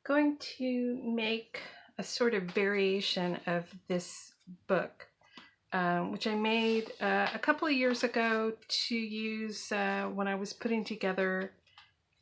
going to make a sort of variation of this book, which I made a couple of years ago to use when I was putting together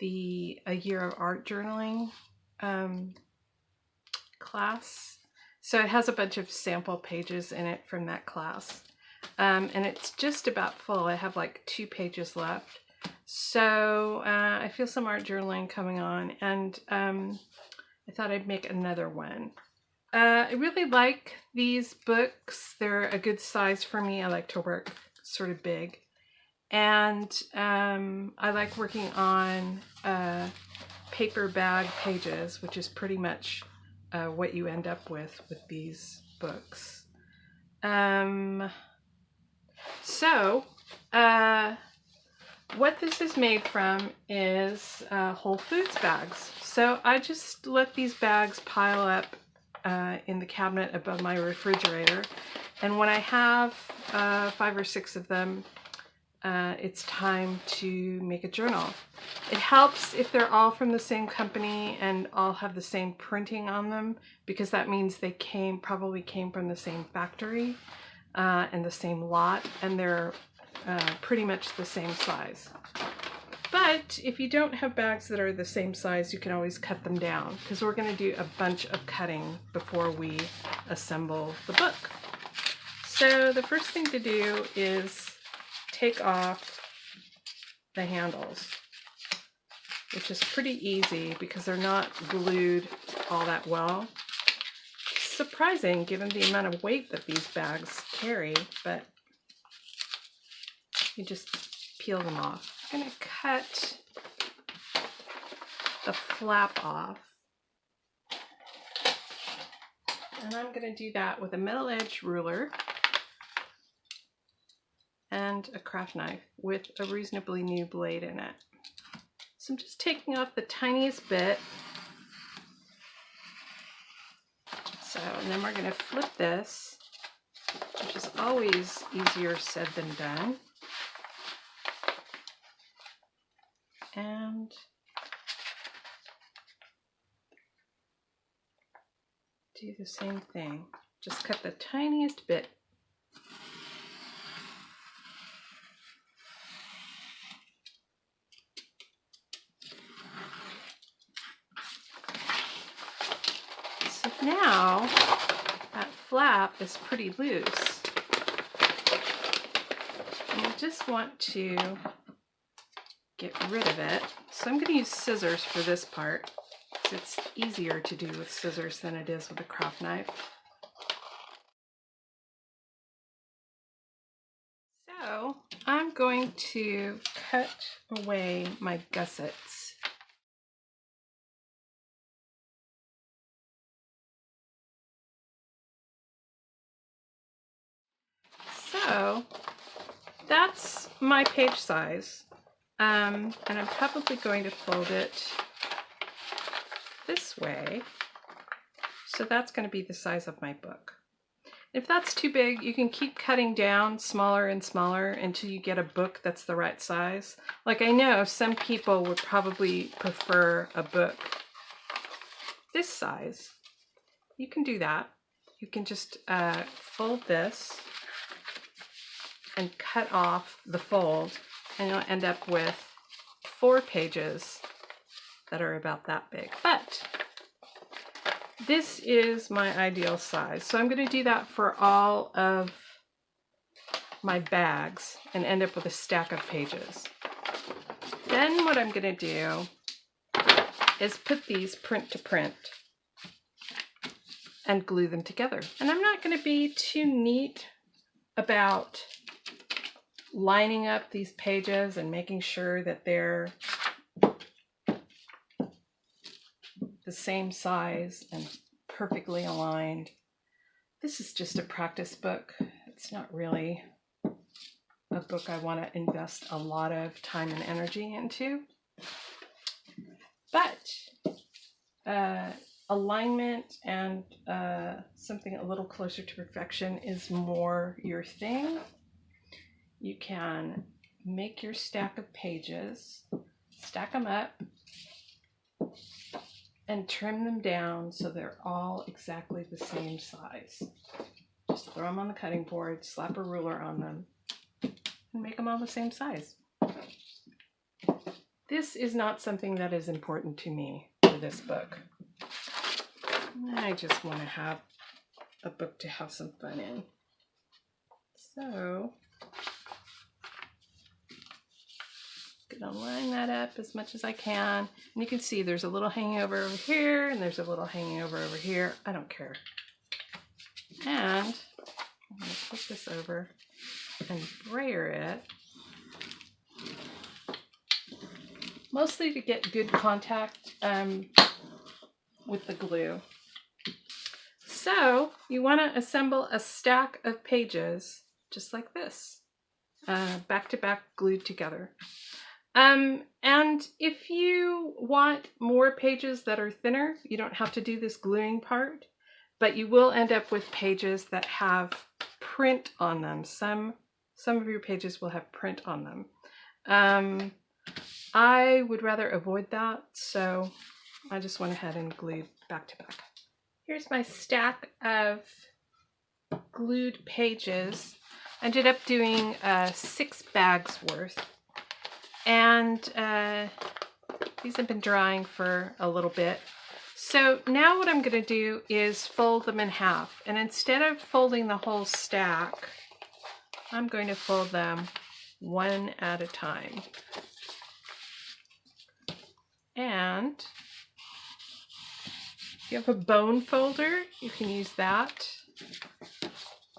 a year of art journaling class. So it has a bunch of sample pages in it from that class. And it's just about full. I have like 2 pages left. So I feel some art journaling coming on, and I thought I'd make another one. I really like these books. They're a good size for me. I like to work sort of big. And I like working on paper bag pages, which is pretty much what you end up with these books. So what this is made from is Whole Foods bags. So I just let these bags pile up in the cabinet above my refrigerator. And when I have 5 or 6 of them, it's time to make a journal. It helps if they're all from the same company and all have the same printing on them, because that means they probably came from the same factory and the same lot, and they're pretty much the same size. But if you don't have bags that are the same size, you can always cut them down, because we're going to do a bunch of cutting before we assemble the book. So the first thing to do is take off the handles, which is pretty easy because they're not glued all that well. Surprising given the amount of weight that these bags carry, but you just peel them off. I'm going to cut the flap off, and I'm going to do that with a metal edge ruler and a craft knife with a reasonably new blade in it. So I'm just taking off the tiniest bit. So, and then we're going to flip this, which is always easier said than done. And do the same thing. Just cut the tiniest bit. So now that flap is pretty loose. And I just want to get rid of it. So I'm going to use scissors for this part. It's easier to do with scissors than it is with a craft knife. So I'm going to cut away my gussets. So that's my page size, and I'm probably going to fold it this way. So that's going to be the size of my book. If that's too big, you can keep cutting down smaller and smaller until you get a book that's the right size. Like, I know some people would probably prefer a book this size. You can do that. You can just fold this and cut off the fold, and you'll end up with 4 pages that are about that big. But this is my ideal size. So I'm going to do that for all of my bags and end up with a stack of pages. Then what I'm going to do is put these print to print and glue them together. And I'm not going to be too neat about lining up these pages and making sure that they're the same size and perfectly aligned. This is just a practice book. It's not really a book I want to invest a lot of time and energy into. But alignment and something a little closer to perfection is more your thing. You can make your stack of pages, stack them up, and trim them down so they're all exactly the same size. Just throw them on the cutting board, slap a ruler on them, and make them all the same size. This is not something that is important to me for this book. I just want to have a book to have some fun in. So, gonna line that up as much as I can. And you can see there's a little hanging over here, and there's a little hanging over here. I don't care. And I'm gonna flip this over and brayer it. Mostly to get good contact with the glue. So you want to assemble a stack of pages just like this, back to back, glued together. And if you want more pages that are thinner, you don't have to do this gluing part, but you will end up with pages that have print on them. Some of your pages will have print on them. I would rather avoid that, so I just went ahead and glued back to back. Here's my stack of glued pages. I ended up doing 6 bags worth. And these have been drying for a little bit. So now what I'm going to do is fold them in half. And instead of folding the whole stack, I'm going to fold them one at a time. And if you have a bone folder, you can use that.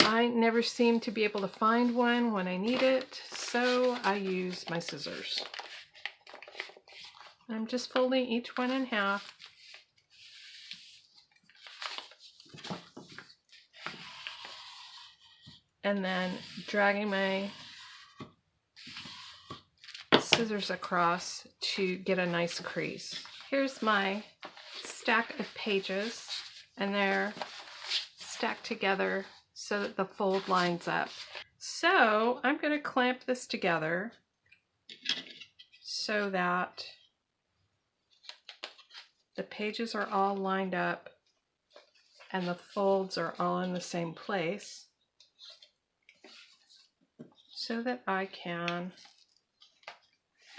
I never seem to be able to find one when I need it, so I use my scissors. I'm just folding each one in half. And then dragging my scissors across to get a nice crease. Here's my stack of pages, and they're stacked together so that the fold lines up. So I'm going to clamp this together so that the pages are all lined up and the folds are all in the same place so that I can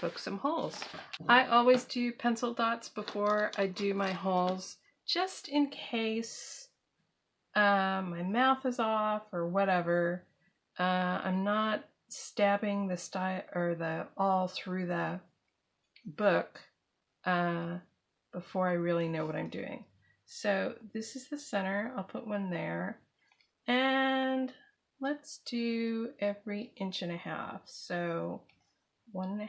poke some holes. I always do pencil dots before I do my holes, just in case my mouth is off or whatever. I'm not stabbing the style or the all through the book before I really know what I'm doing. So this is the center. I'll put one there, and let's do every 1.5 inches. So 1.5.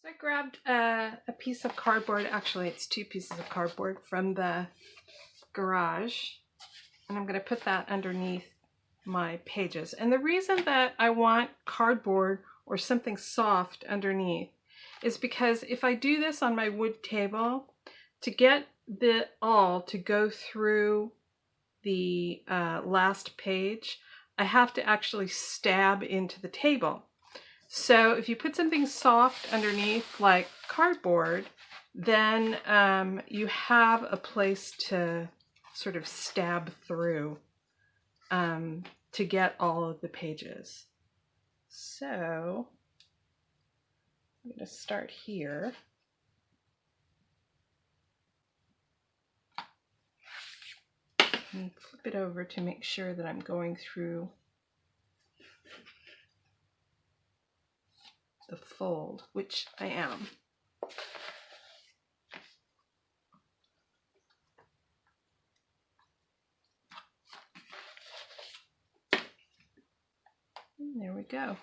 So I grabbed a piece of cardboard. Actually, it's 2 pieces of cardboard from the garage, and I'm going to put that underneath my pages. And the reason that I want cardboard or something soft underneath is because if I do this on my wood table, to get the awl to go through the last page, I have to actually stab into the table. So if you put something soft underneath, like cardboard, then you have a place to sort of stab through to get all of the pages. So I'm going to start here. And flip it over to make sure that I'm going through the fold, which I am. And there we go.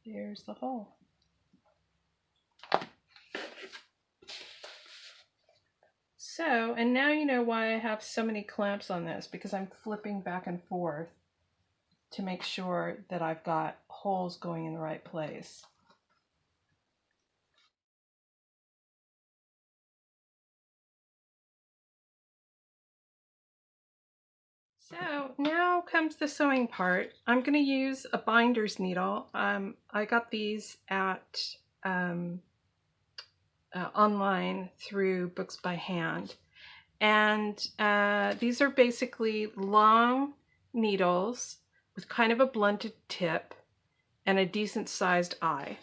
There's the hole. So, and now you know why I have so many clamps on this, because I'm flipping back and forth to make sure that I've got holes going in the right place. So now comes the sewing part. I'm going to use a binder's needle. I got these at online through Books by Hand. And these are basically long needles with kind of a blunted tip and a decent sized eye.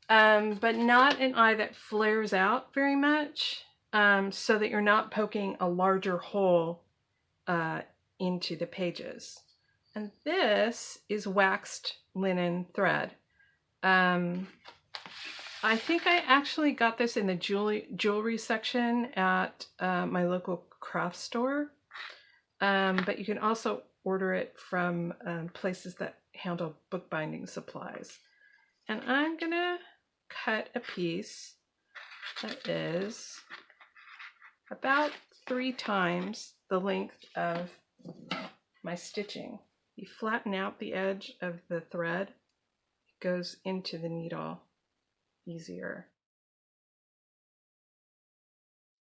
But not an eye that flares out very much, so that you're not poking a larger hole into the pages. And this is waxed linen thread. I think I actually got this in the jewelry section at my local craft store, but you can also order it from places that handle bookbinding supplies. And I'm gonna cut a piece that is about 3 times the length of my stitching. You flatten out the edge of the thread, it goes into the needle easier.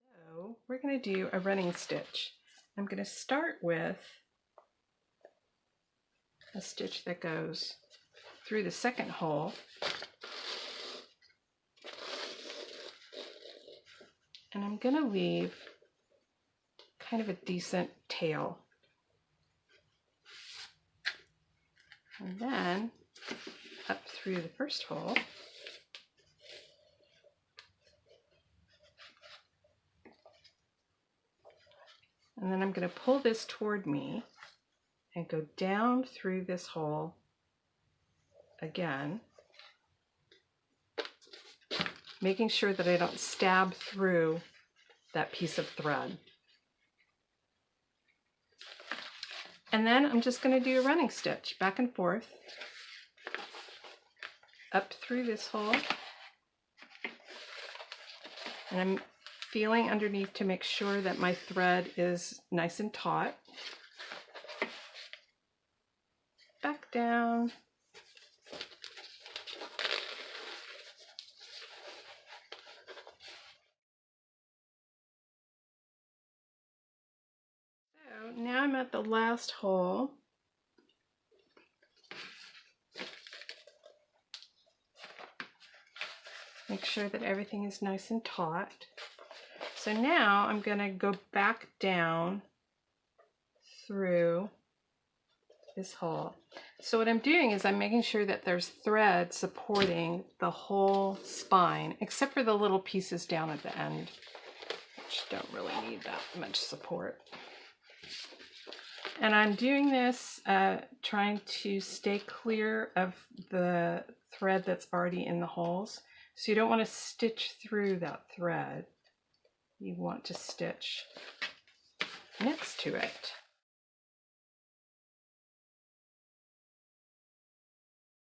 So we're going to do a running stitch. I'm going to start with a stitch that goes through the second hole, and I'm going to leave kind of a decent tail. And then up through the first hole, and then I'm going to pull this toward me and go down through this hole again, making sure that I don't stab through that piece of thread. And then I'm just going to do a running stitch back and forth up through this hole, and I'm feeling underneath to make sure that my thread is nice and taut. Back down. So now I'm at the last hole. Make sure that everything is nice and taut. So now I'm going to go back down through this hole. So what I'm doing is I'm making sure that there's thread supporting the whole spine, except for the little pieces down at the end, which don't really need that much support. And I'm doing this trying to stay clear of the thread that's already in the holes. So you don't want to stitch through that thread. You want to stitch next to it.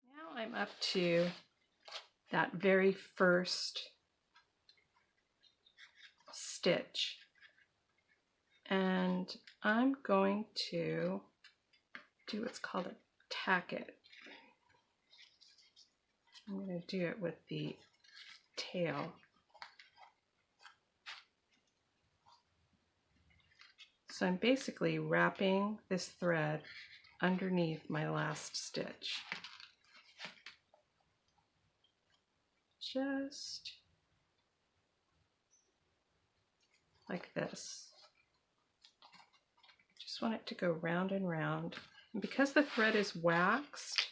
Now I'm up to that very first stitch, and I'm going to do what's called a tacket. I'm going to do it with the tail. So I'm basically wrapping this thread underneath my last stitch. Just like this. Just want it to go round and round. And because the thread is waxed,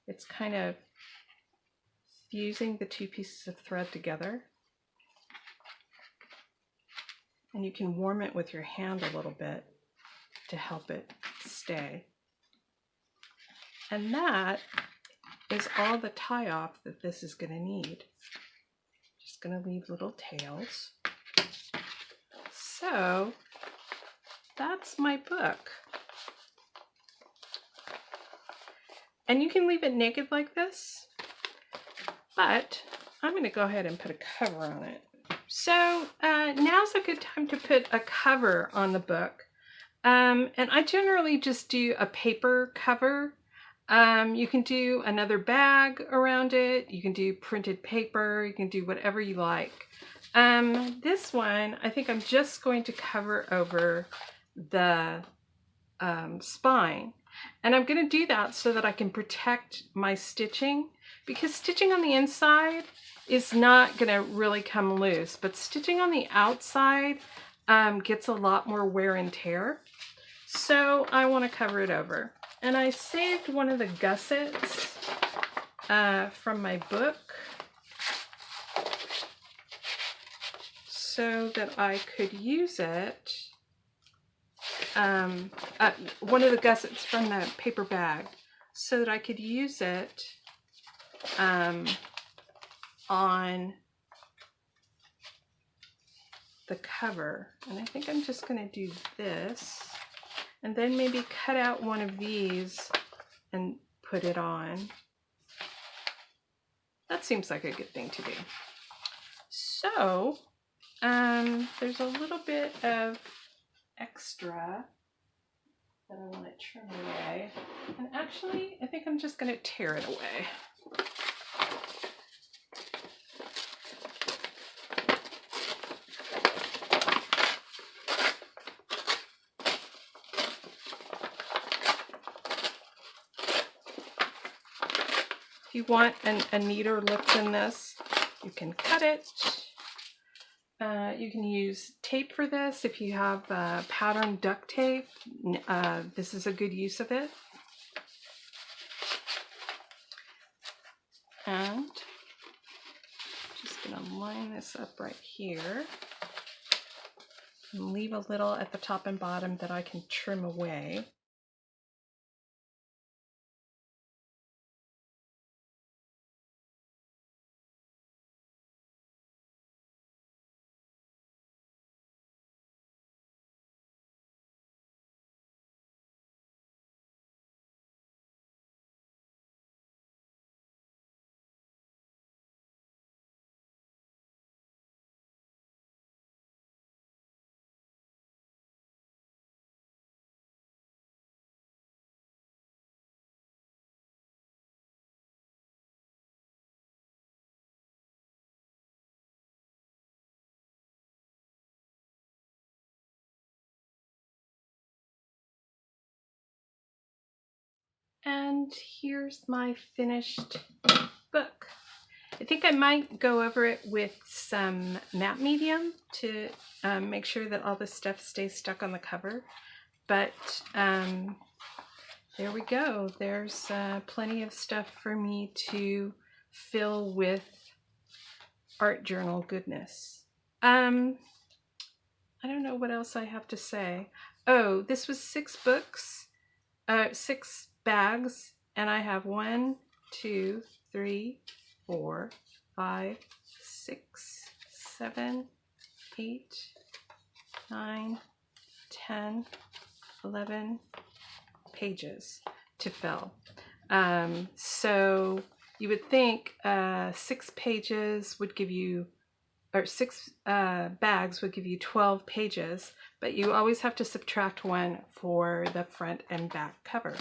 it's kind of fusing the two pieces of thread together. And you can warm it with your hand a little bit to help it stay. And that is all the tie-off that this is going to need. Just going to leave little tails. So that's my book. And you can leave it naked like this, but I'm going to go ahead and put a cover on it. So now's a good time to put a cover on the book. And I generally just do a paper cover. You can do another bag around it. You can do printed paper. You can do whatever you like. This one, I think I'm just going to cover over the spine. And I'm going to do that so that I can protect my stitching, because stitching on the inside is not going to really come loose, but stitching on the outside gets a lot more wear and tear. So I want to cover it over. And I saved one of the gussets from my book so that I could use it. One of the gussets from the paper bag so that I could use it on the cover. And I think I'm just going to do this and then maybe cut out one of these and put it on. That seems like a good thing to do. So there's a little bit of extra that I want to trim away. And actually, I think I'm just going to tear it away. If you want a neater look than this, you can cut it. You can use tape for this. If you have patterned duct tape, this is a good use of it. And just going to line this up right here and leave a little at the top and bottom that I can trim away. And here's my finished book. I think I might go over it with some matte medium to make sure that all this stuff stays stuck on the cover. But there we go. There's plenty of stuff for me to fill with art journal goodness. I don't know what else I have to say. Oh, this was 6 books, 6 bags, and I have 1, 2, 3, 4, 5, 6, 7, 8, 9, 10, 11 pages to fill. So you would think 6 pages would give you, or 6 bags would give you 12 pages, but you always have to subtract 1 for the front and back cover.